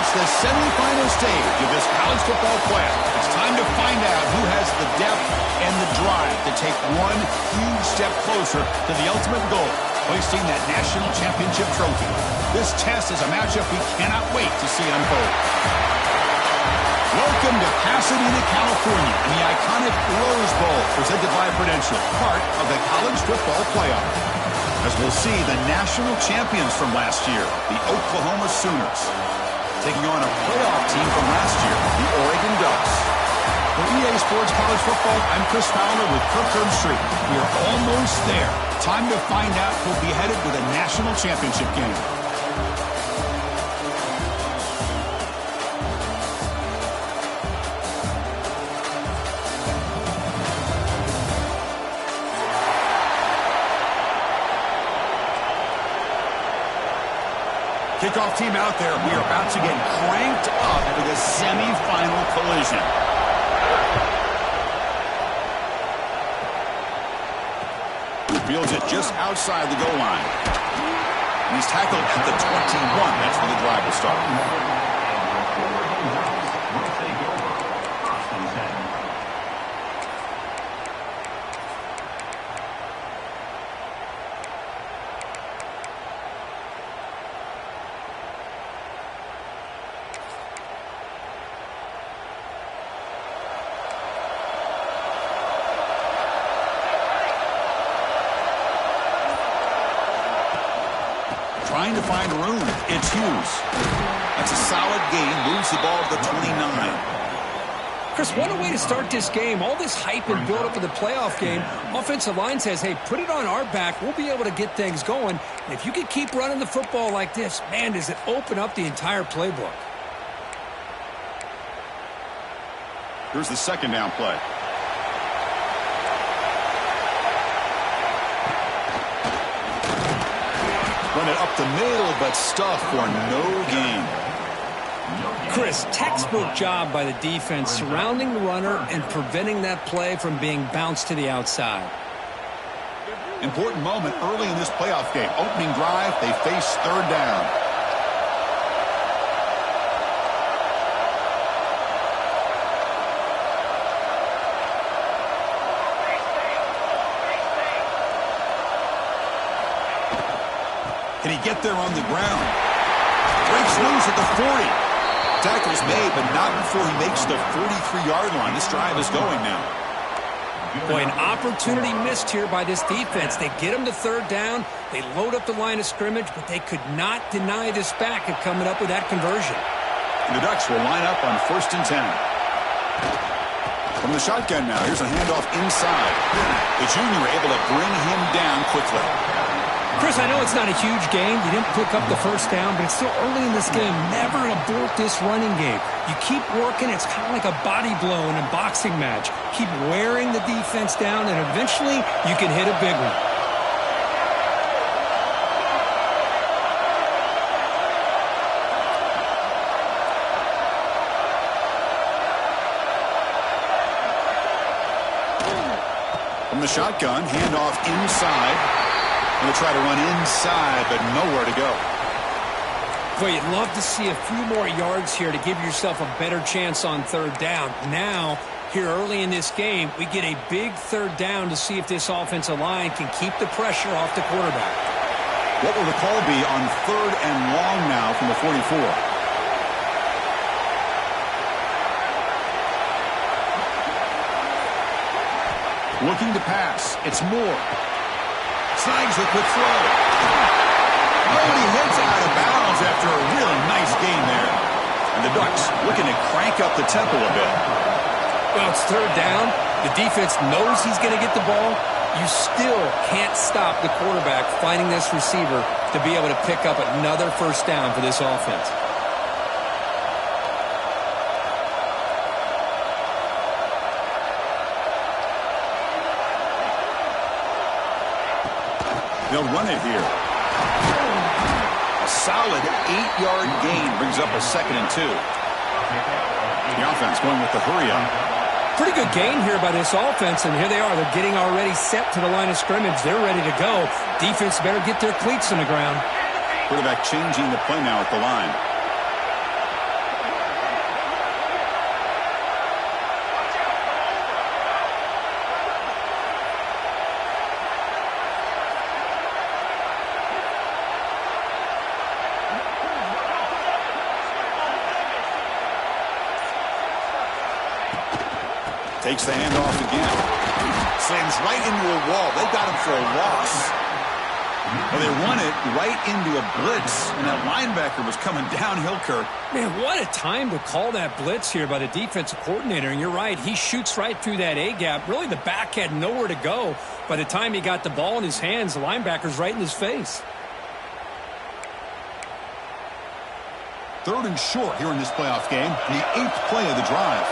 reached the semifinal stage of this college football playoff. It's time to find out who has the depth and the drive to take one huge step closer to the ultimate goal, hoisting that national championship trophy. This test is a matchup we cannot wait to see unfold. Welcome to Pasadena, California, and the iconic Rose Bowl presented by Prudential, part of the college football playoff. As we'll see, the national champions from last year, the Oklahoma Sooners, taking on a playoff team from last year, the Oregon Ducks. For EA Sports College Football, I'm Chris Fowler with Kirk Herbstreit. We are almost there. Time to find out who'll be headed to the national championship game. Kickoff team out there. We are about to get cranked up for the semifinal collision. Fields it just outside the goal line. And he's tackled at the 21. That's where the drive will start. Trying to find room. It's Hughes. That's a solid gain. Moves the ball to the 29. Chris, what a way to start this game. All this hype and build up for the playoff game. Offensive line says, hey, put it on our back. We'll be able to get things going. And if you can keep running the football like this, man, does it open up the entire playbook. Here's the second down play. Run it up the middle, but stuffed for no gain. Chris, textbook job by the defense surrounding the runner and preventing that play from being bounced to the outside. Important moment early in this playoff game. Opening drive, they face third down. Can he get there on the ground? Breaks loose at the 40. Tackle's made, but not before he makes the 43-yard line. This drive is going now. Boy, an opportunity missed here by this defense. They get him to third down. They load up the line of scrimmage, but they could not deny this back of coming up with that conversion. And the Ducks will line up on 1st and 10. From the shotgun now, here's a handoff inside. The junior able to bring him down quickly. Chris, I know it's not a huge gain. You didn't pick up the first down, but it's still early in this game. Never abort this running game. You keep working. It's kind of like a body blow in a boxing match. Keep wearing the defense down, and eventually you can hit a big one. From the shotgun, handoff inside. Going to try to run inside, but nowhere to go. Boy, you'd love to see a few more yards here to give yourself a better chance on third down. Now, here early in this game, we get a big third down to see if this offensive line can keep the pressure off the quarterback. What will the call be on 3rd and long now from the 44? Looking to pass. It's Moore. Snags the quick throw. Oh, he heads out of bounds after a really nice gain there. And the Ducks looking to crank up the tempo a bit. Well, it's third down. The defense knows he's going to get the ball. You still can't stop the quarterback finding this receiver to be able to pick up another first down for this offense. They'll run it here. A solid 8-yard gain brings up a 2nd and 2. The offense going with the hurry-up. Pretty good gain here by this offense, and here they are. They're getting already set to the line of scrimmage. They're ready to go. Defense better get their cleats on the ground. Quarterback changing the play now at the line. Takes the handoff again. Slams right into a wall. They got him for a loss. Well, they run it right into a blitz, and that linebacker was coming downhill, Kirk. Man, what a time to call that blitz here by the defensive coordinator. And you're right, he shoots right through that A-gap. Really, the back had nowhere to go. By the time he got the ball in his hands, the linebacker's right in his face. 3rd and short here in this playoff game, the 8th play of the drive.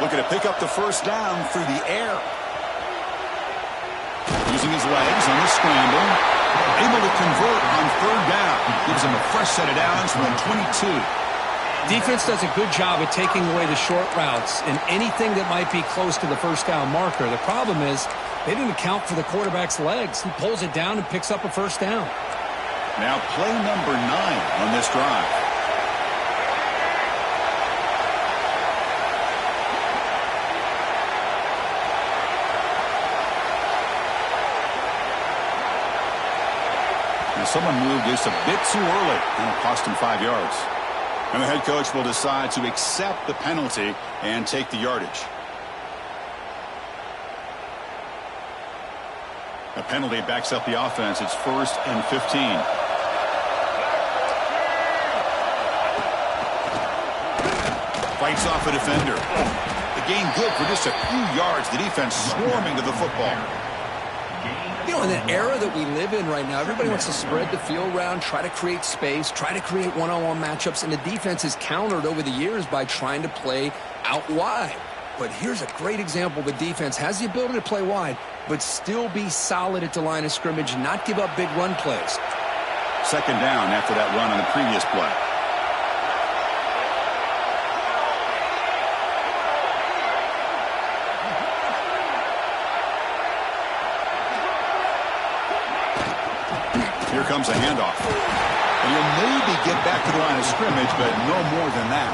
Looking to pick up the first down through the air. Using his legs on the scramble. Able to convert on 3rd down. Gives him a fresh set of downs from 22. Defense does a good job of taking away the short routes and anything that might be close to the first down marker. The problem is they didn't account for the quarterback's legs. He pulls it down and picks up a first down. Now play number 9 on this drive. Now someone moved just a bit too early, and it cost him 5 yards. And the head coach will decide to accept the penalty and take the yardage. A penalty backs up the offense. It's 1st and 15. Fights off a defender. The gain good for just a few yards. The defense swarming to the football. You know, in the era that we live in right now, everybody wants to spread the field around, try to create space, try to create one-on-one matchups, and the defense is countered over the years by trying to play out wide. But here's a great example. The defense has the ability to play wide, but still be solid at the line of scrimmage and not give up big run plays. 2nd down after that run on the previous play. Here comes a handoff. And he'll maybe get back to the line of scrimmage, but no more than that.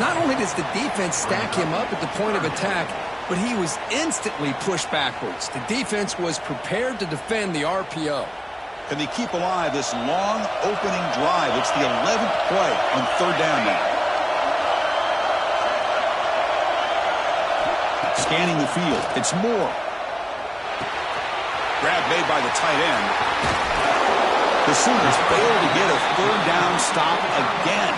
Not only does the defense stack him up at the point of attack, but he was instantly pushed backwards. The defense was prepared to defend the RPO. Can they keep alive this long opening drive? It's the 11th play on 3rd down now. Scanning the field. It's Moore. Grab made by the tight end. The Sooners fail to get a 3rd down stop again.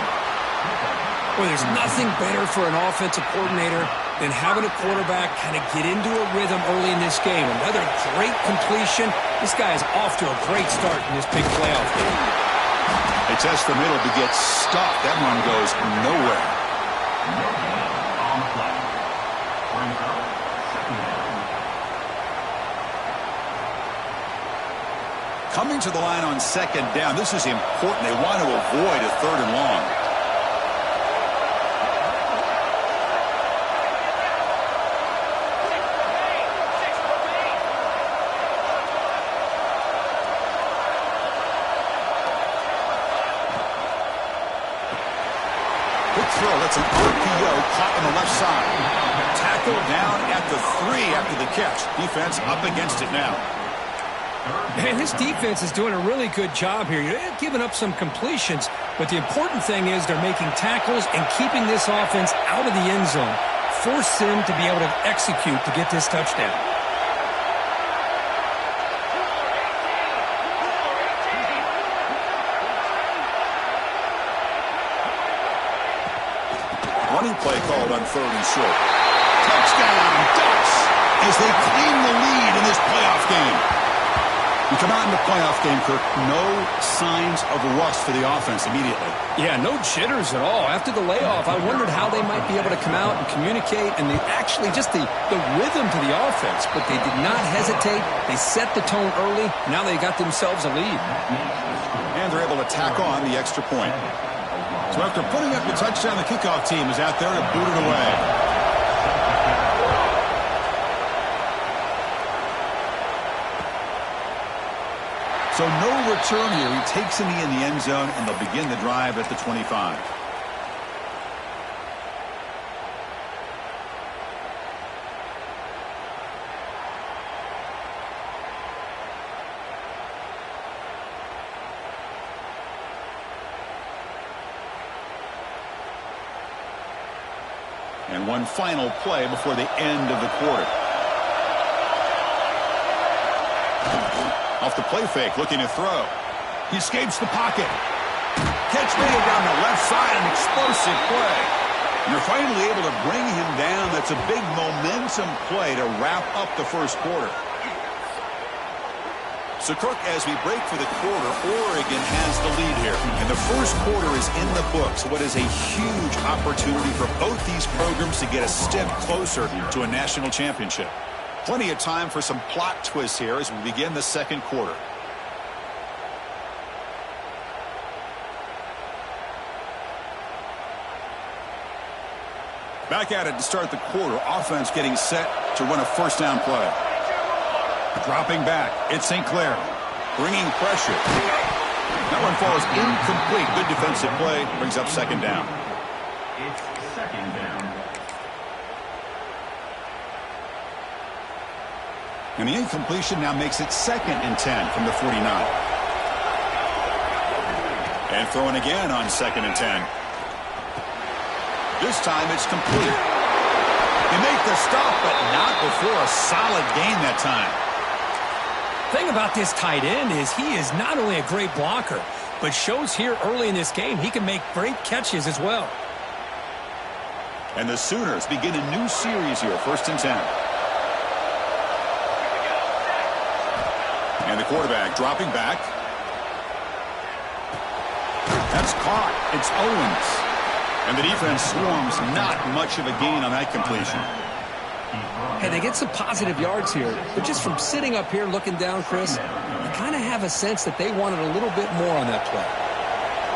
Well, there's nothing better for an offensive coordinator than having a quarterback kind of get into a rhythm early in this game. Another great completion. This guy is off to a great start in this big playoff game. They test the middle to get stuffed. That run goes nowhere. Coming to the line on 2nd down. This is important. They want to avoid a 3rd and long. Quick throw. That's an RPO caught on the left side. Tackle down at the 3 after the catch. Defense up against it now. Man, this defense is doing a really good job here. They're giving up some completions, but the important thing is they're making tackles and keeping this offense out of the end zone. Force them to be able to execute to get this touchdown. Running play called on 3rd and short. Touchdown, Ducks, as they claim the lead in this playoff game. We come out in the playoff game, Kirk, no signs of rust for the offense immediately. Yeah, no jitters at all. After the layoff, I wondered how they might be able to come out and communicate and actually just the rhythm to the offense. But they did not hesitate. They set the tone early. Now they got themselves a lead. And they're able to tack on the extra point. So after putting up the touchdown, the kickoff team is out there to boot it away. So no return here. He takes a knee in the end zone, and they'll begin the drive at the 25. And one final play before the end of the quarter. Off the play fake, looking to throw. He escapes the pocket. Catch made down the left side, an explosive play. And you're finally able to bring him down. That's a big momentum play to wrap up the first quarter. So, Kirk, as we break for the quarter, Oregon has the lead here. And the first quarter is in the books. What is a huge opportunity for both these programs to get a step closer to a national championship. Plenty of time for some plot twists here as we begin the second quarter. Back at it to start the quarter. Offense getting set to run a first down play. Dropping back. It's St. Clair. Bringing pressure. That one falls incomplete. Good defensive play. Brings up second down. It's second down. And the incompletion now makes it 2nd and 10 from the 49. And throwing again on 2nd and 10. This time it's complete. They make the stop, but not before a solid gain that time. Thing about this tight end is he is not only a great blocker, but shows here early in this game he can make great catches as well. And the Sooners begin a new series here, 1st and 10. And the quarterback dropping back. That's caught. It's Owens. And the defense swarms, not much of a gain on that completion. Hey, they get some positive yards here, but just from sitting up here looking down, Chris, you kind of have a sense that they wanted a little bit more on that play.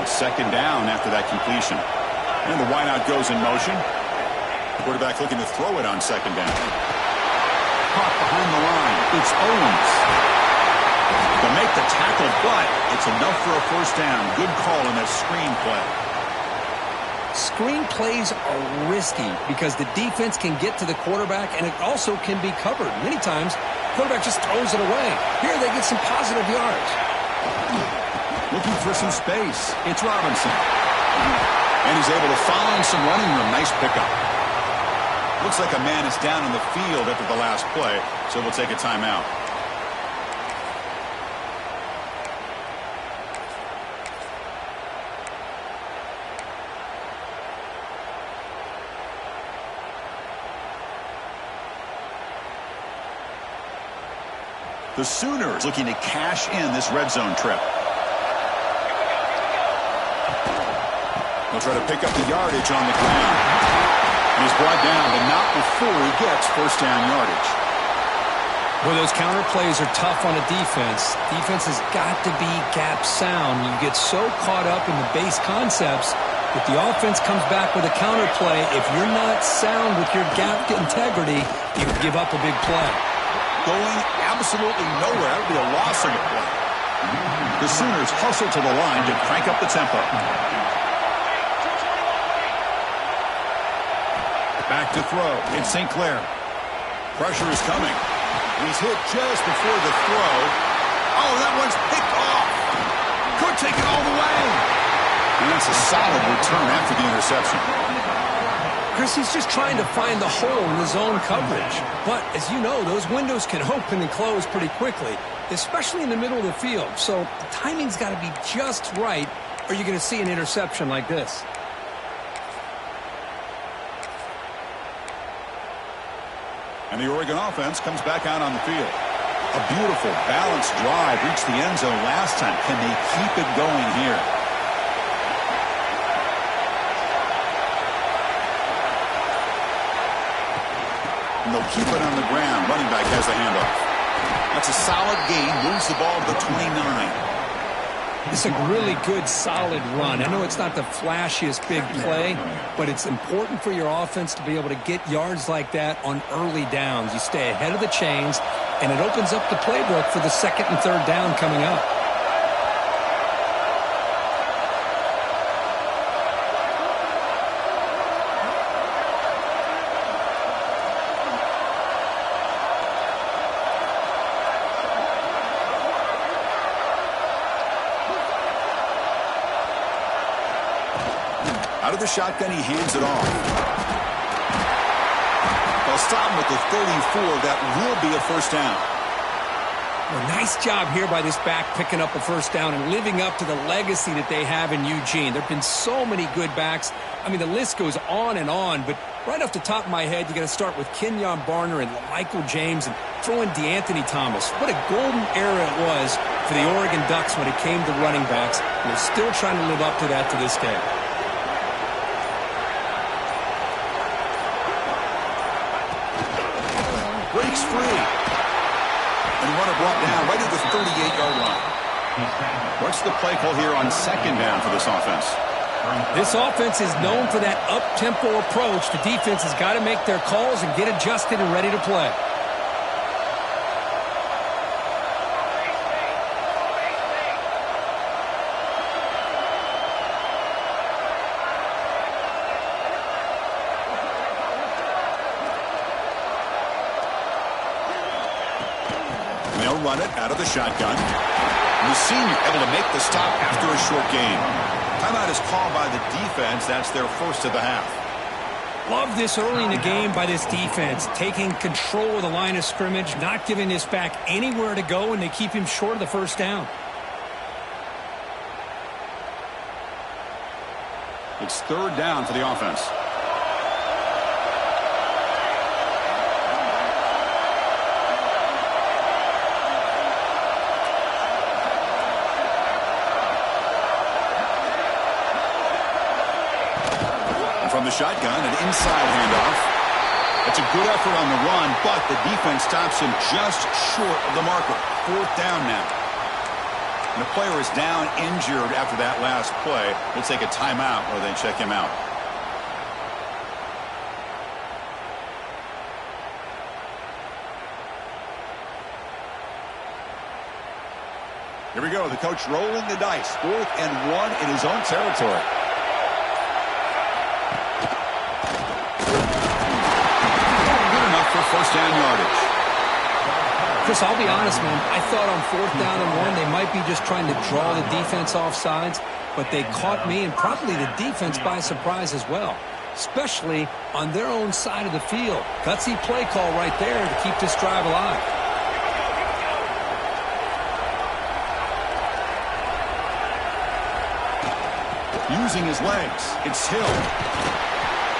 Second down after that completion. And the wideout goes in motion. Quarterback looking to throw it on second down. Caught behind the line. It's Owens. They'll make the tackle, but it's enough for a first down. Good call on that screen play. Screen plays are risky because the defense can get to the quarterback and it also can be covered. Many times, the quarterback just throws it away. Here they get some positive yards. Looking for some space. It's Robinson. And he's able to find some running room. Nice pickup. Looks like a man is down in the field after the last play, so we'll take a timeout. The Sooners looking to cash in this red zone trip. They'll try to pick up the yardage on the ground. And he's brought down, but not before he gets first down yardage. Well, those counter plays are tough on a defense. Defense has got to be gap sound. You get so caught up in the base concepts that the offense comes back with a counter play. If you're not sound with your gap integrity, you can give up a big play. Going absolutely nowhere. That would be a loss of the play. The Sooners hustle to the line to crank up the tempo. Back to throw. It's St. Clair. Pressure is coming. He's hit just before the throw. Oh, that one's picked off. Could take it all the way. And that's a solid return after the interception. Chris, he's just trying to find the hole in the zone coverage. But, as you know, those windows can open and close pretty quickly, especially in the middle of the field. So the timing's got to be just right, or you're going to see an interception like this. And the Oregon offense comes back out on the field. A beautiful, balanced drive reached the end zone last time. Can they keep it going here? And they'll keep it on the ground. Running back has the handoff. That's a solid gain. Moves the ball to the 29. It's a really good, solid run. I know it's not the flashiest big play, but it's important for your offense to be able to get yards like that on early downs. You stay ahead of the chains, and it opens up the playbook for the second and third down coming up. Out of the shotgun, he hands it off. stop him at the 34. That will be a first down. Well, nice job here by this back picking up a first down and living up to the legacy that they have in Eugene. There have been so many good backs. I mean, the list goes on and on, but right off the top of my head, you got to start with Kenyon Barner and Michael James and throw in DeAnthony Thomas. What a golden era it was for the Oregon Ducks when it came to running backs, and they're still trying to live up to that to this day. Breaks free. And runner brought down right at the 38-yard line. What's the play call here on second down for this offense? This offense is known for that up-tempo approach. The defense has got to make their calls and get adjusted and ready to play. They'll run it out of the shotgun. And the senior able to make the stop after a short gain. Timeout is called by the defense. That's their first of the half. Love this early in the game by this defense, taking control of the line of scrimmage, not giving this back anywhere to go, and they keep him short of the first down. It's third down for the offense. From the shotgun, an inside handoff. That's a good effort on the run, but the defense stops him just short of the marker. Fourth down now. And the player is down injured after that last play. We'll take a timeout or they check him out. Here we go. The coach rolling the dice. 4th and 1 in his own territory. First down yardage. Chris, I'll be honest, man. I thought on 4th down and 1 they might be just trying to draw the defense off sides, but they caught me and probably the defense by surprise as well, especially on their own side of the field. Gutsy play call right there to keep this drive alive. Using his legs. It's Hill.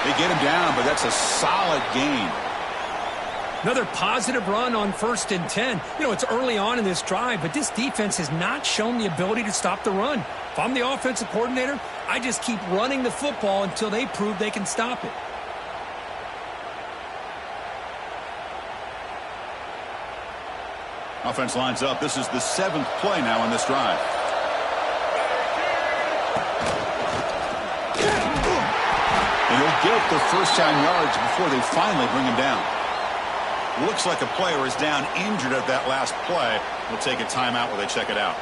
They get him down, but that's a solid gain. Another positive run on 1st and 10. You know, it's early on in this drive, but this defense has not shown the ability to stop the run. If I'm the offensive coordinator, I just keep running the football until they prove they can stop it. Offense lines up. This is the 7th play now on this drive. And he'll get the first down yards before they finally bring him down. Looks like a player is down injured at that last play. We'll take a timeout where they check it out.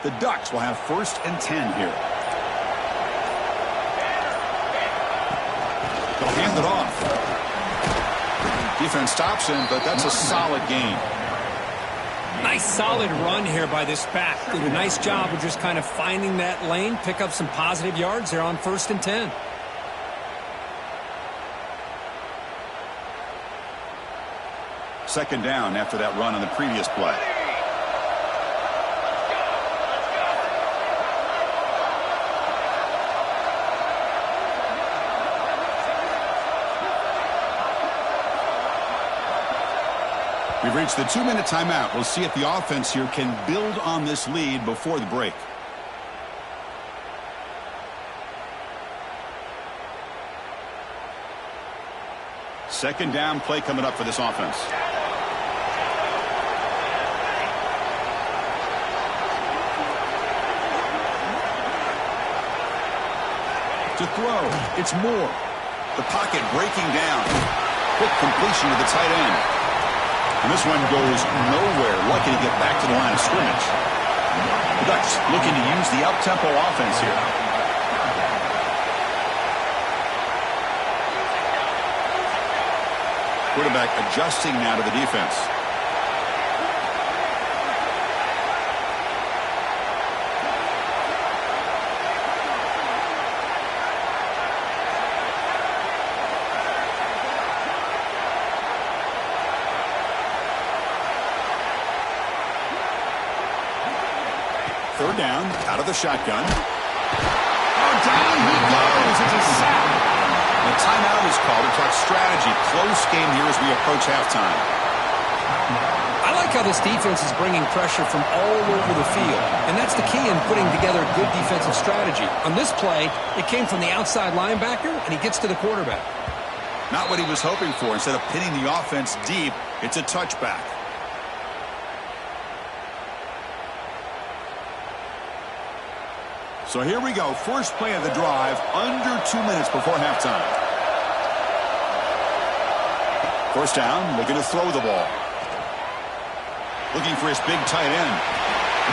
The Ducks will have 1st and 10 here. They'll hand it off. Defense stops him, but that's a solid gain. Nice solid run here by this back. Did a nice job of just kind of finding that lane, pick up some positive yards there on 1st and 10. Second down after that run on the previous play. We've reached the 2-minute timeout. We'll see if the offense here can build on this lead before the break. Second down play coming up for this offense. To throw, it's Moore. The pocket breaking down. Quick completion to the tight end. And this one goes nowhere. Lucky to get back to the line of scrimmage. The Ducks looking to use the up-tempo offense here. Quarterback adjusting now to the defense. Third down, out of the shotgun. Oh, down he goes. It's a sack. The timeout is called to talk strategy. Close game here as we approach halftime. I like how this defense is bringing pressure from all over the field, and that's the key in putting together good defensive strategy. On this play, it came from the outside linebacker, and he gets to the quarterback. Not what he was hoping for. Instead of pinning the offense deep, it's a touchback. So here we go. First play of the drive, under 2 minutes before halftime. First down, looking to throw the ball. Looking for his big tight end.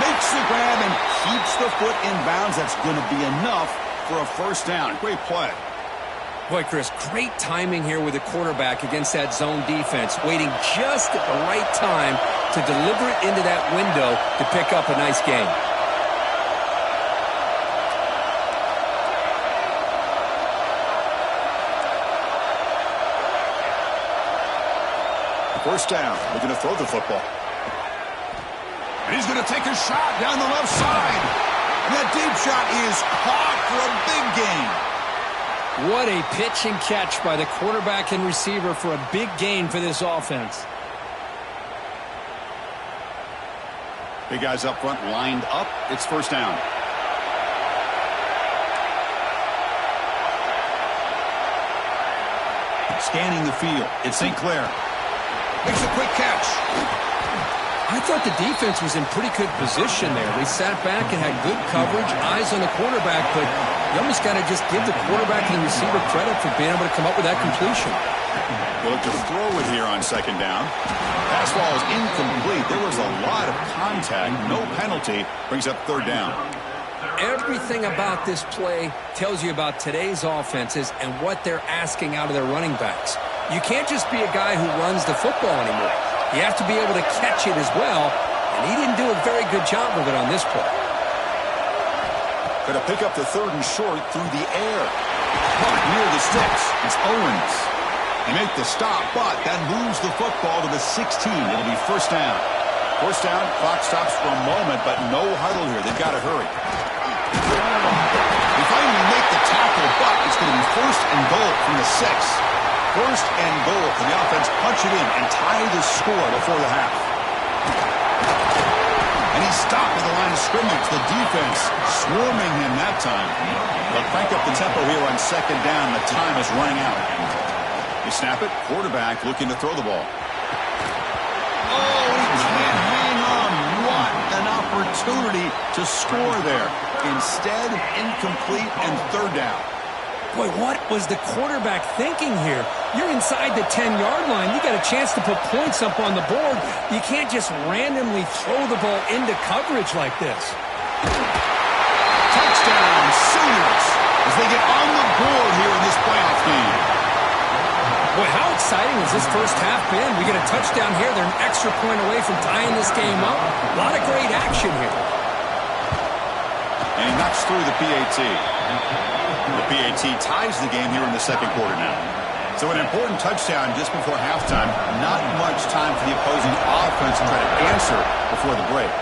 Makes the grab and keeps the foot in bounds. That's going to be enough for a first down. Great play. Boy, Chris, great timing here with the quarterback against that zone defense, waiting just at the right time to deliver it into that window to pick up a nice gain. First down, looking to throw the football. And he's going to take a shot down the left side. And that deep shot is caught for a big gain. What a pitch and catch by the quarterback and receiver for a big gain for this offense. Big guys up front lined up. It's first down. Scanning the field. It's St. Clair. Makes a quick catch. I thought the defense was in pretty good position there. They sat back and had good coverage, eyes on the quarterback, but you almost got to just give the quarterback and the receiver credit for being able to come up with that completion. They'll look to throw it here on second down. Pass ball is incomplete. There was a lot of contact. No penalty. Brings up third down. Everything about this play tells you about today's offenses and what they're asking out of their running backs. You can't just be a guy who runs the football anymore. You have to be able to catch it as well, and he didn't do a very good job of it on this play. Going to pick up the third and short through the air. Caught near the sticks. It's Owens. They make the stop, but that moves the football to the 16. It'll be first down. First down, clock stops for a moment, but no huddle here. They've got to hurry. They finally make the tackle, but it's going to be first and goal from the 6. First and goal for the offense. Punch it in and tie the score before the half. And he's stopped at the line of scrimmage. The defense swarming him that time. They'll crank up the tempo here on second down. The time is running out. They snap it. Quarterback looking to throw the ball. Oh, he can't hang on. What an opportunity to score there. Instead, incomplete and third down. Boy, what was the quarterback thinking here? You're inside the 10-yard line. You got a chance to put points up on the board. You can't just randomly throw the ball into coverage like this. Touchdown, Sooners, as they get on the board here in this playoff game. Boy, how exciting has this first half been? We get a touchdown here. They're an extra point away from tying this game up. A lot of great action here. And he knocks through the PAT. The PAT ties the game here in the second quarter now. So an important touchdown just before halftime. Not much time for the opposing offense to try to answer before the break.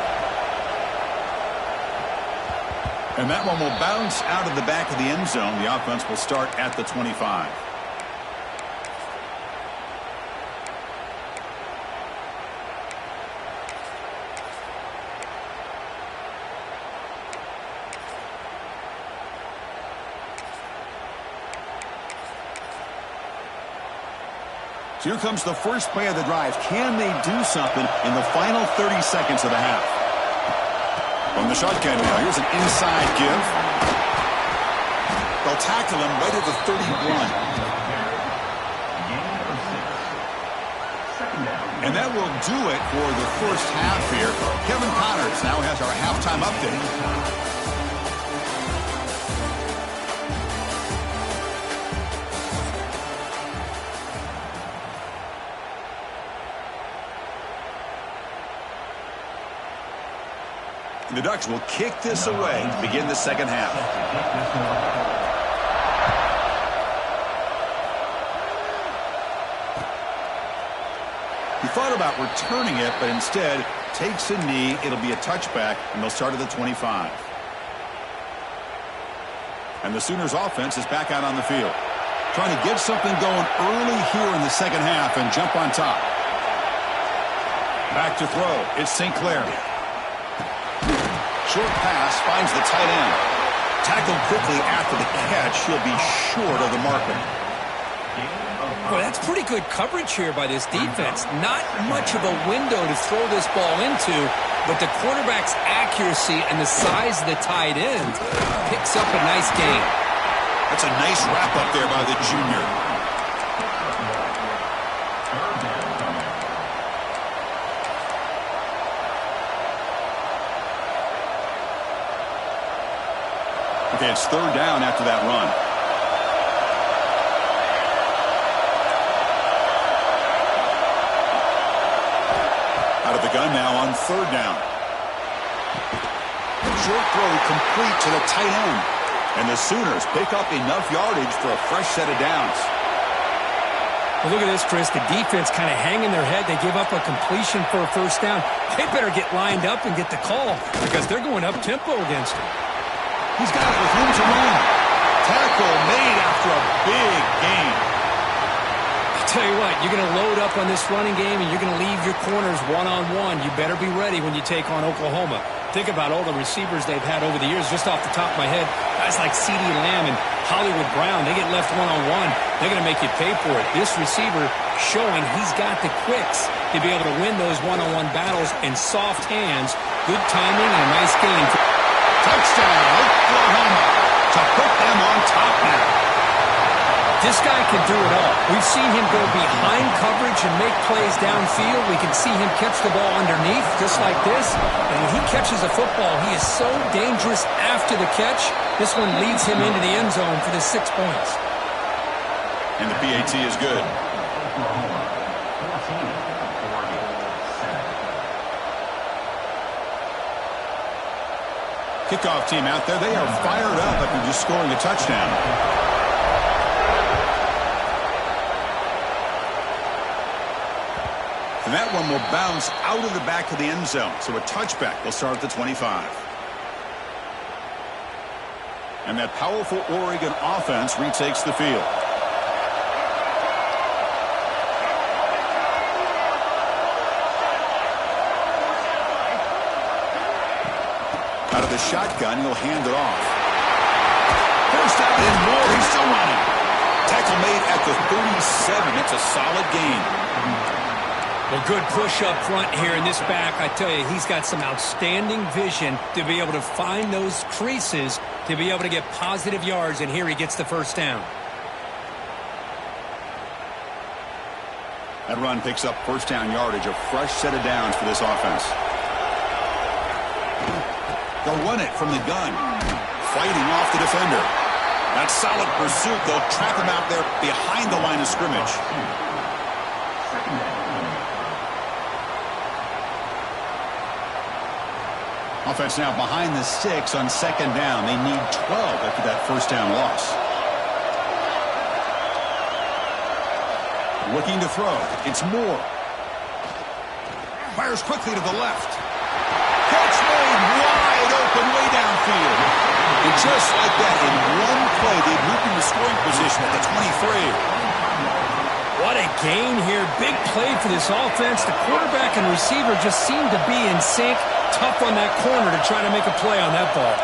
And that one will bounce out of the back of the end zone. The offense will start at the 25. Here comes the first play of the drive. Can they do something in the final 30 seconds of the half? From the shotgun now, here's an inside give. They'll tackle him right at the 31. And that will do it for the first half here. Kevin Connors now has our halftime update. And the Ducks will kick this away to begin the second half. He thought about returning it, but instead takes a knee. It'll be a touchback, and they'll start at the 25. And the Sooners offense is back out on the field, trying to get something going early here in the second half and jump on top. Back to throw. It's St. Clair. Short pass finds the tight end. Tackled quickly after the catch. He'll be short of the marker. Well, that's pretty good coverage here by this defense. Not much of a window to throw this ball into, but the quarterback's accuracy and the size of the tight end picks up a nice gain. That's a nice wrap up there by the junior. Okay, it's third down after that run. Out of the gun now on third down. Short throw complete to the tight end. And the Sooners pick up enough yardage for a fresh set of downs. Well, look at this, Chris. The defense kind of hanging their head. They give up a completion for a first down. They better get lined up and get the call because they're going up-tempo against him. He's got it with room to run. Tackle made after a big gain. I'll tell you what, you're going to load up on this running game and you're going to leave your corners one-on-one. You better be ready when you take on Oklahoma. Think about all the receivers they've had over the years. Just off the top of my head, guys like CeeDee Lamb and Hollywood Brown, they get left one-on-one. They're going to make you pay for it. This receiver showing he's got the quicks to be able to win those one-on-one battles in soft hands. Good timing and a nice gain. Touchdown, Oklahoma, to put them on top now. This guy can do it all. We've seen him go behind coverage and make plays downfield. We can see him catch the ball underneath just like this. And when he catches a football, he is so dangerous after the catch. This one leads him into the end zone for the 6 points. And the PAT is good. Kickoff team out there, they are fired up after just scoring a touchdown. And that one will bounce out of the back of the end zone. So a touchback will start at the 25. And that powerful Oregon offense retakes the field. Out of the shotgun, he'll hand it off. First out and more. He's still running. Tackle made at the 37. It's a solid gain. Well, good push up front here in this back. I tell you, he's got some outstanding vision to be able to find those creases, to be able to get positive yards, and here he gets the first down. That run picks up first down yardage, a fresh set of downs for this offense. They'll run it from the gun, fighting off the defender. That solid pursuit, they'll trap him out there behind the line of scrimmage. Offense now behind the 6 on second down. They need 12 after that first down loss. Looking to throw. It's Moore. Fires quickly to the left. Catch made wide open way downfield. And just like that, in one play, they've moved into scoring position at the 23. What a gain here. Big play for this offense. The quarterback and receiver just seem to be in sync. Tough on that corner to try to make a play on that ball.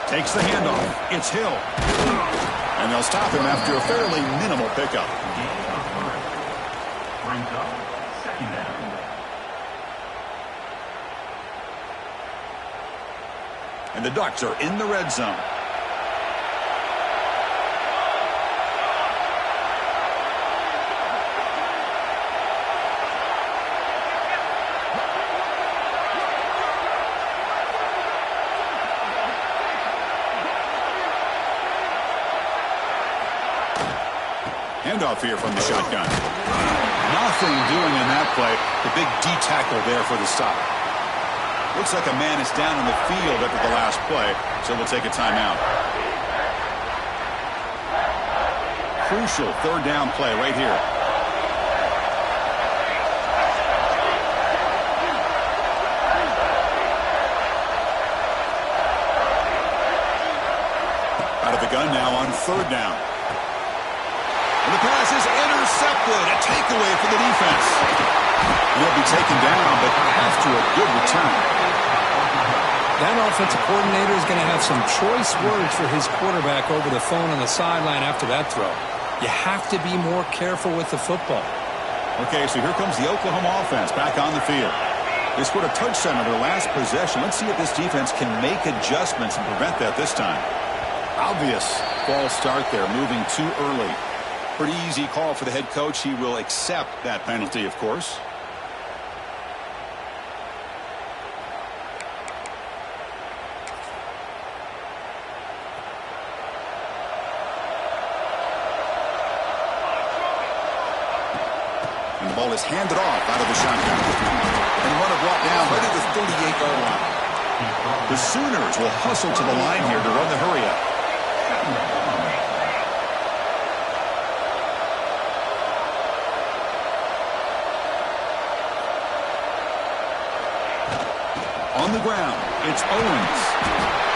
Takes the handoff. It's Hill. And they'll stop him after a fairly minimal pickup. Brings up second down. And the Ducks are in the red zone. Handoff here from the shotgun. Nothing doing in that play. The big D tackle there for the stop. Looks like a man is down on the field after the last play, so we'll take a timeout. Crucial third down play right here. Out of the gun now on third down. And the pass is intercepted. A takeaway for the defense. He'll be taken down, but after a good return. That offensive coordinator is going to have some choice words for his quarterback over the phone on the sideline after that throw. You have to be more careful with the football. Okay, so here comes the Oklahoma offense back on the field. They scored a touchdown on their last possession. Let's see if this defense can make adjustments and prevent that this time. Obvious false start there, moving too early. Pretty easy call for the head coach. He will accept that penalty, of course. And the ball is handed off out of the shotgun. And the runner brought down right at the 38-yard line. The Sooners will hustle to the line here to run the hurry-up. On the ground, it's Owens.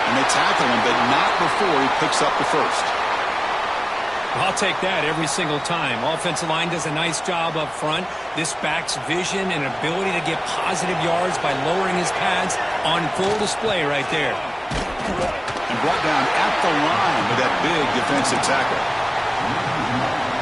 And they tackle him, but not before he picks up the first. I'll take that every single time. Offensive line does a nice job up front. This back's vision and ability to get positive yards by lowering his pads on full display right there. And brought down at the line with that big defensive tackle.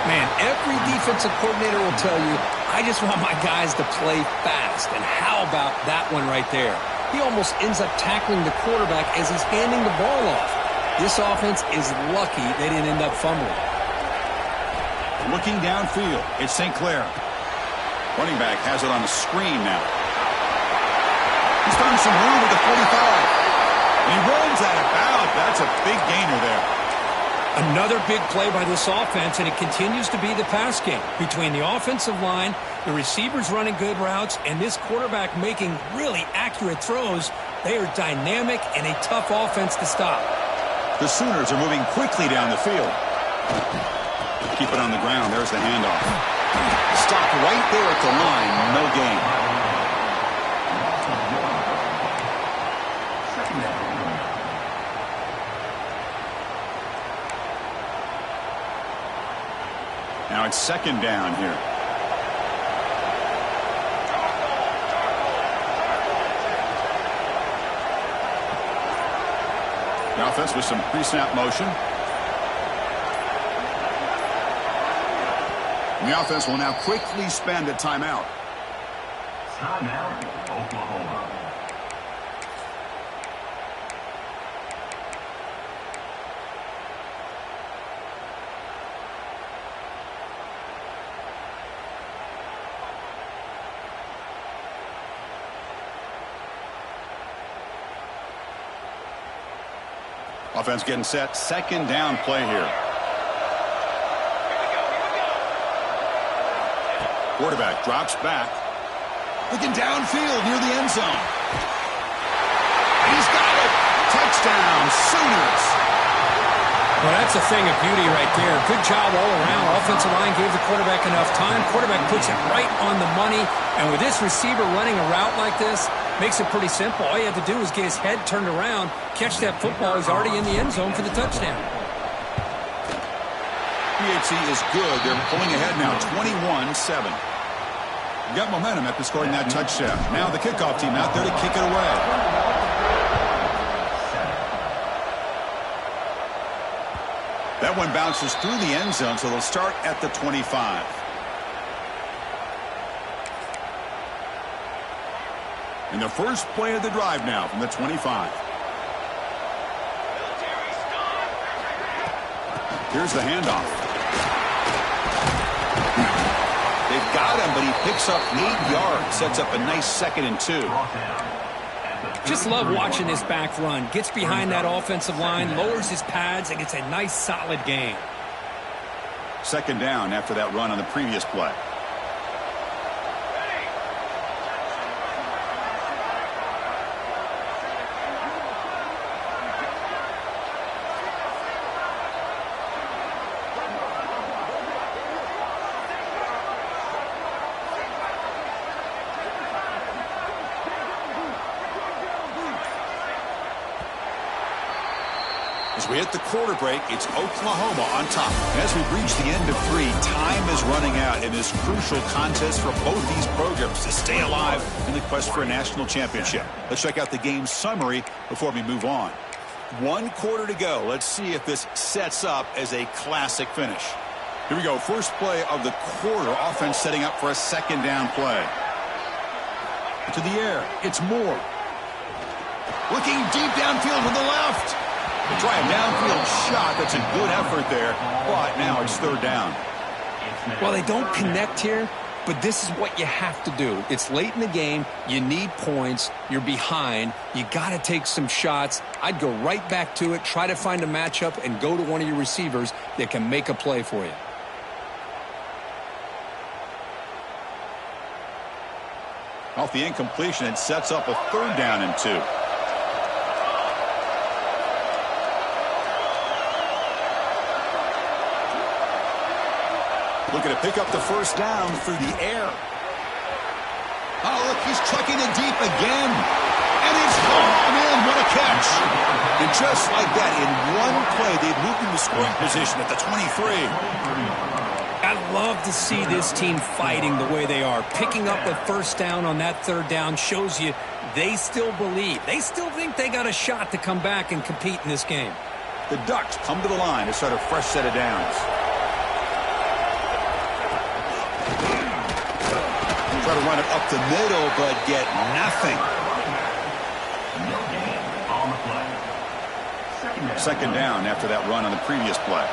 Man, every defensive coordinator will tell you, I just want my guys to play fast. And how about that one right there? He almost ends up tackling the quarterback as he's handing the ball off. This offense is lucky they didn't end up fumbling. Looking downfield, it's St. Clair. Running back has it on the screen now. He's found some room at the 45. And he runs out of bounds. That's a big gainer there. Another big play by this offense, and it continues to be the pass game. Between the offensive line, the receivers running good routes, and this quarterback making really accurate throws, they are dynamic and a tough offense to stop. The Sooners are moving quickly down the field. Keep it on the ground. There's the handoff. Stopped right there at the line. No gain. Now it's second down here. The offense with some pre-snap motion. And the offense will now quickly spend a timeout. Timeout, Oklahoma. Offense getting set. Second down play here. Quarterback drops back. Looking downfield near the end zone. He's got it. Touchdown, Sooners. Well, that's a thing of beauty right there. Good job all around. Offensive line gave the quarterback enough time. Quarterback puts it right on the money. And with this receiver running a route like this, makes it pretty simple. All you have to do is get his head turned around, catch that football. He's already in the end zone for the touchdown. PHC is good. They're pulling ahead now, 21-7. Got momentum after scoring that touchdown. Now the kickoff team out there to kick it away. That one bounces through the end zone, so they'll start at the 25. And the first play of the drive now from the 25. Here's the handoff. They've got him, but he picks up 8 yards. Sets up a nice 2nd and 2. Just love watching this back run. Gets behind that offensive line, lowers his pads, and gets a nice solid gain. Second down after that run on the previous play. As we hit the quarter break, it's Oklahoma on top. As we reach the end of 3, time is running out in this crucial contest for both these programs to stay alive in the quest for a national championship. Let's check out the game summary before we move on. 1 quarter to go. Let's see if this sets up as a classic finish. Here we go. First play of the quarter. Offense setting up for a second down play. To the air. It's Moore. Looking deep downfield to the left. They try a downfield shot. That's a good effort there, but now it's third down. Well, they don't connect here, but this is what you have to do. It's late in the game. You need points. You're behind. You got to take some shots. I'd go right back to it, try to find a matchup, and go to one of your receivers that can make a play for you. Off the incompletion, it sets up a third down and 2. Looking to pick up the first down through the air. Oh, look, he's chucking it deep again. And he's hauled in. What a catch. And just like that, in one play, they've moved into scoring position at the 23. I love to see this team fighting the way they are. Picking up a first down on that third down shows you they still believe. They still think they got a shot to come back and compete in this game. The Ducks come to the line to start a fresh set of downs. Try to run it up the middle, but get nothing. No gain on the play. Second down after that run on the previous play.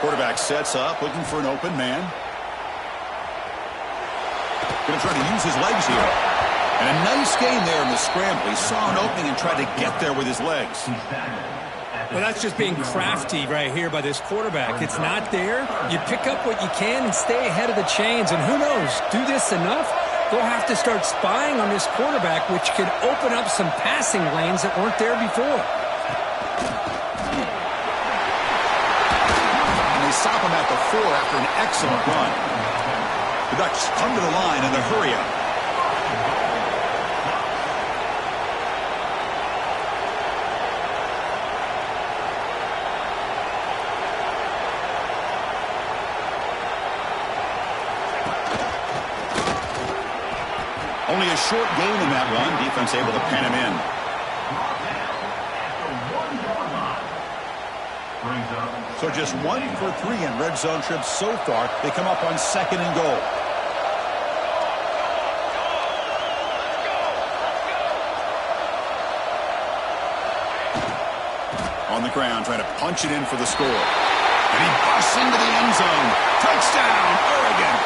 Quarterback sets up, looking for an open man. Going to try to use his legs here. And a nice gain there in the scramble. He saw an opening and tried to get there with his legs. Well, that's just being crafty right here by this quarterback. It's not there. You pick up what you can and stay ahead of the chains. And who knows, do this enough, they'll have to start spying on this quarterback, which could open up some passing lanes that weren't there before. And they stop him at the 4 after an excellent run. The Ducks come to the line in the hurry-up. Only a short gain in that run. Defense able to pen him in. So just 1 for 3 in red zone trips so far. They come up on 2nd and goal. On the ground, trying to punch it in for the score. And he busts into the end zone. Touchdown, Oregon.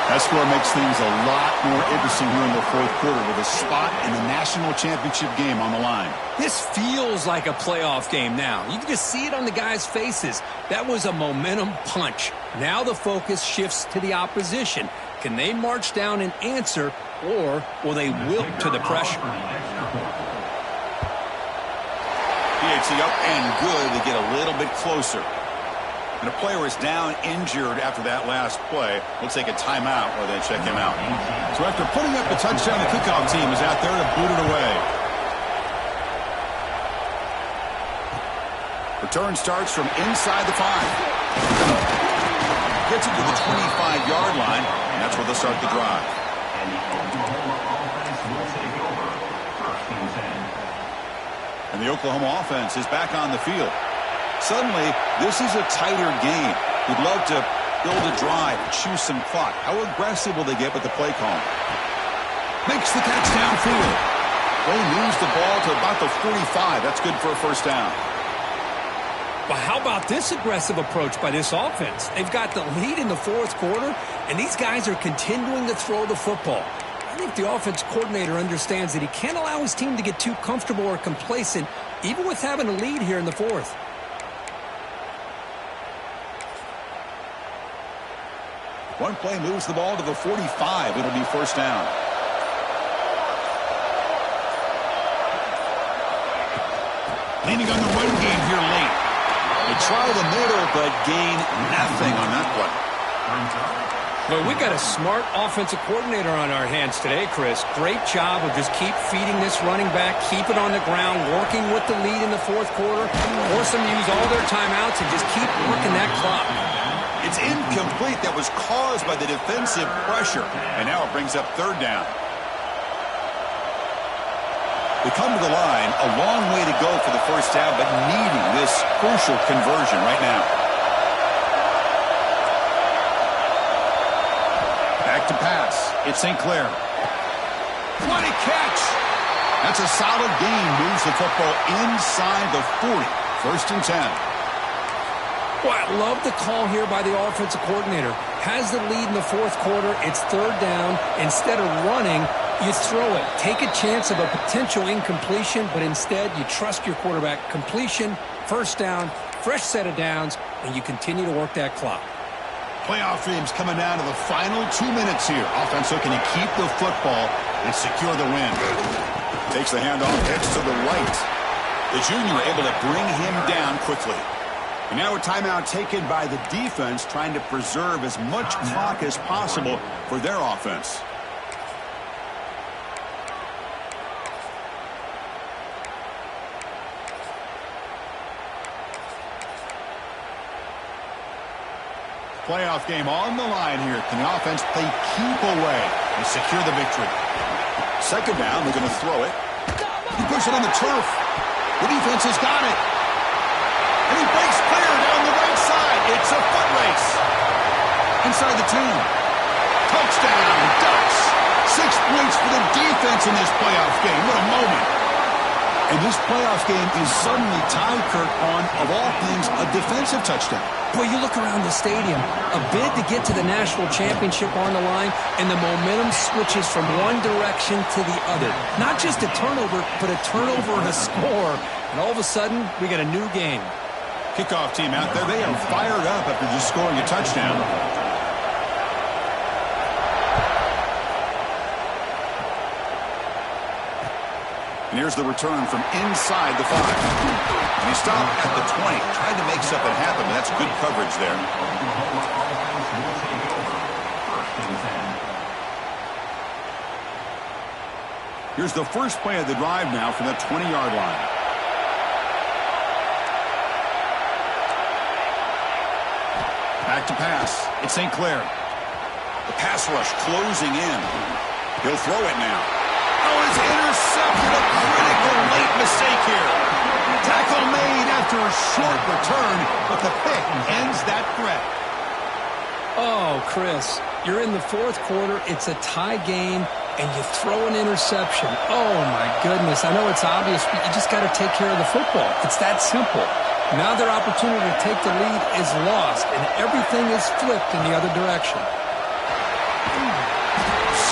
That score makes things a lot more interesting here in the 4th quarter with a spot in the national championship game on the line. This feels like a playoff game now. You can just see it on the guys' faces. That was a momentum punch. Now the focus shifts to the opposition. Can they march down and answer, or will they wilt to the pressure? PAT up and good to get a little bit closer. And a player is down injured after that last play. Looks like a timeout while they check him out. So after putting up the touchdown, the kickoff team is out there to boot it away. Return starts from inside the 5. Gets it to the 25-yard line, and that's where they'll start the drive. And the Oklahoma offense will take over. First and 10. And the Oklahoma offense is back on the field. Suddenly, this is a tighter game. We'd love to build a drive, choose some clock. How aggressive will they get with the play call? Makes the catch downfield. They moves the ball to about the 45. That's good for a first down. Well, how about this aggressive approach by this offense? They've got the lead in the fourth quarter, and these guys are continuing to throw the football. I think the offense coordinator understands that he can't allow his team to get too comfortable or complacent, even with having a lead here in the fourth. One play moves the ball to the 45. It'll be first down. Leaning on the run game here late. They try the middle, but gain nothing on that play. Well, we got a smart offensive coordinator on our hands today, Chris. Great job of just keep feeding this running back, keep it on the ground, working with the lead in the fourth quarter, force them to use all their timeouts, and just keep working that clock. It's incomplete. That was caused by the defensive pressure. And now it brings up third down. They come to the line, a long way to go for the first down, but needing this crucial conversion right now. Back to pass. It's St. Clair. What a catch! That's a solid gain. Moves the football inside the 40. First and 10. Well, I love the call here by the offensive coordinator. Has the lead in the fourth quarter. It's third down. Instead of running, you throw it. Take a chance of a potential incompletion, but instead you trust your quarterback. Completion, first down, fresh set of downs, and you continue to work that clock. Playoff dreams coming down to the final 2 minutes here. Offense looking to keep the football and secure the win. Takes the handoff, heads to the right. The junior able to bring him down quickly. And now a timeout taken by the defense, trying to preserve as much clock as possible for their offense. Playoff game on the line here. Can the offense play keep away and secure the victory? Second down, they're going to throw it. He puts it on the turf. The defense has got it. And he breaks clear down the right side. It's a foot race. Inside the 10. Touchdown, Ducks. 6 points for the defense in this playoff game. What a moment. And this playoff game is suddenly tied, Kurt, on, of all things, a defensive touchdown. Boy, you look around the stadium, a bid to get to the national championship on the line, and the momentum switches from one direction to the other. Not just a turnover, but a turnover and a score. And all of a sudden, we got a new game. Kickoff team out there. They are fired up after just scoring a touchdown. And here's the return from inside the 5. And he stopped at the 20. Tried to make something happen, but that's good coverage there. Here's the first play of the drive now from the 20-yard line. Back to pass. It's St. Clair. The pass rush closing in. He'll throw it now. Oh, it's intercepted. A critical late mistake here. Tackle made after a short return, but the pick ends that threat. Oh, Chris, you're in the fourth quarter. It's a tie game, and you throw an interception. Oh, my goodness. I know it's obvious, but you just got to take care of the football. It's that simple. Now their opportunity to take the lead is lost, and everything is flipped in the other direction.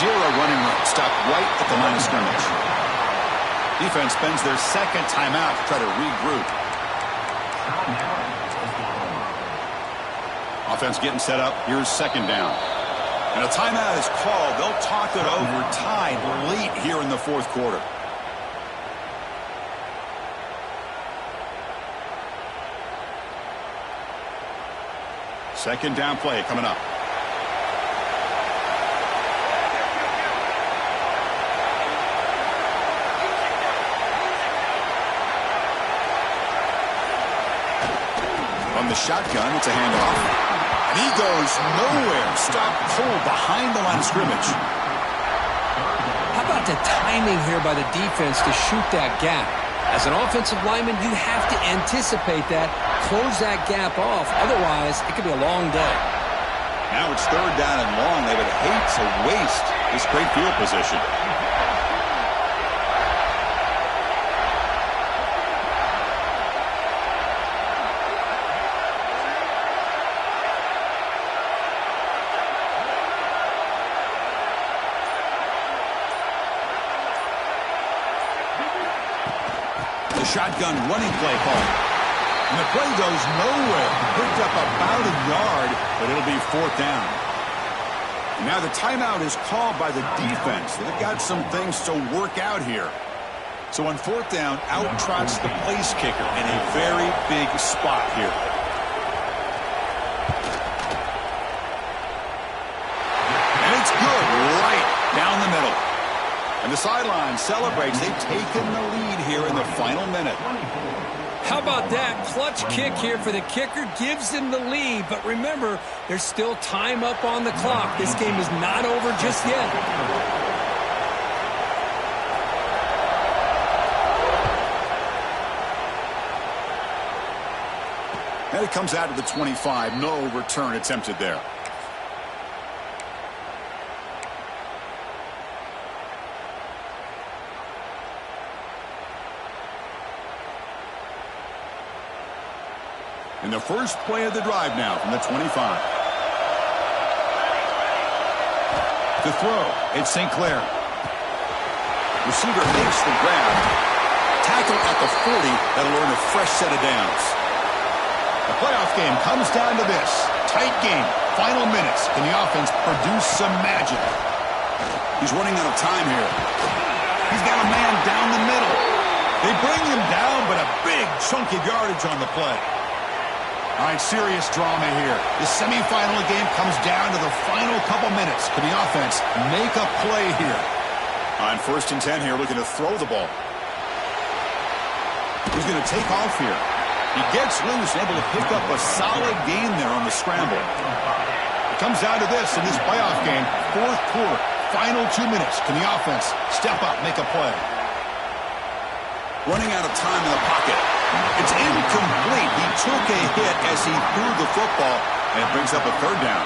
Zero running room. Stopped right at the line of scrimmage. Defense spends their second timeout to try to regroup. Offense getting set up. Here's second down. And a timeout is called. They'll talk it over, tied late here in the fourth quarter. Second down play coming up. From the shotgun, it's a handoff. And he goes nowhere. Stop cold behind the line of scrimmage. How about the timing here by the defense to shoot that gap? As an offensive lineman, you have to anticipate that, close that gap off. Otherwise, it could be a long day. Now it's third down and long. They would hate to waste this great field position. shotgun running play call. And the play goes nowhere. Picked up about a yard, but it'll be 4th down. And now the timeout is called by the defense. They've got some things to work out here. So on 4th down, out trots the place kicker in a very big spot here. And it's good, right down the middle. And the sideline celebrates. They've taken the lead here in the final minute. How about that? Clutch kick here for the kicker. Gives them the lead. But remember, there's still time up on the clock. This game is not over just yet. And it comes out of the 25. No return attempted there. In the first play of the drive now from the 25. To throw, it's St. Clair. Receiver makes the grab. Tackle at the 40. That'll earn a fresh set of downs. The playoff game comes down to this. Tight game. Final minutes. Can the offense produce some magic? He's running out of time here. He's got a man down the middle. They bring him down, but a big chunk of yardage on the play. All right, serious drama here. The semifinal game comes down to the final couple minutes. Can the offense make a play here? On 1st and 10 here, looking to throw the ball. He's going to take off here. He gets loose, able to pick up a solid gain there on the scramble. It comes down to this in this playoff game. 4th quarter, final 2 minutes. Can the offense step up, make a play? Running out of time in the pocket. It's incomplete. He took a hit as he threw the football, and it brings up a 3rd down.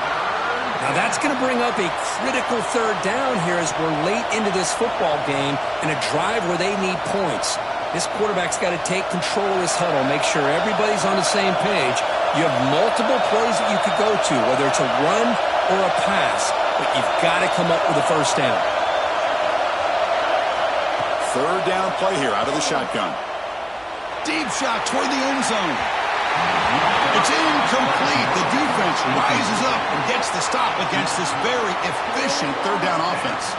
Now that's going to bring up a critical 3rd down here as we're late into this football game and a drive where they need points. This quarterback's got to take control of this huddle, make sure everybody's on the same page. You have multiple plays that you could go to, whether it's a run or a pass, but you've got to come up with a 1st down. 3rd down play here out of the shotgun. Deep shot toward the end zone. It's incomplete. The defense rises up and gets the stop against this very efficient 3rd down offense.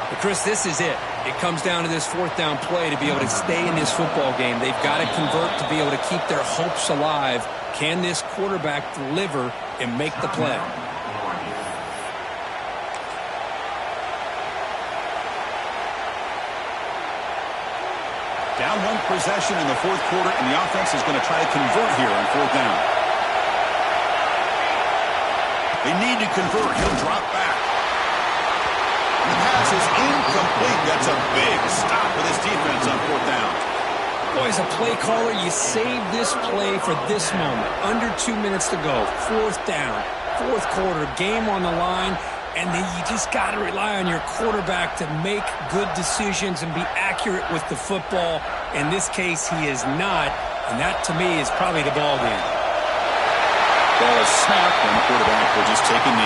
But Chris, this is it. It comes down to this 4th down play to be able to stay in this football game. They've got to convert to be able to keep their hopes alive. Can this quarterback deliver and make the play? Down 1 possession in the 4th quarter, and the offense is going to try to convert here on 4th down. They need to convert. He'll drop back. The pass is incomplete. That's a big stop for this defense on 4th down. Boy, as a play caller, you save this play for this moment. Under 2 minutes to go. 4th down. 4th quarter. Game on the line. And then you just got to rely on your quarterback to make good decisions and be accurate with the football. In this case, he is not. And that, to me, is probably the ball game. Ball is snapped, and the quarterback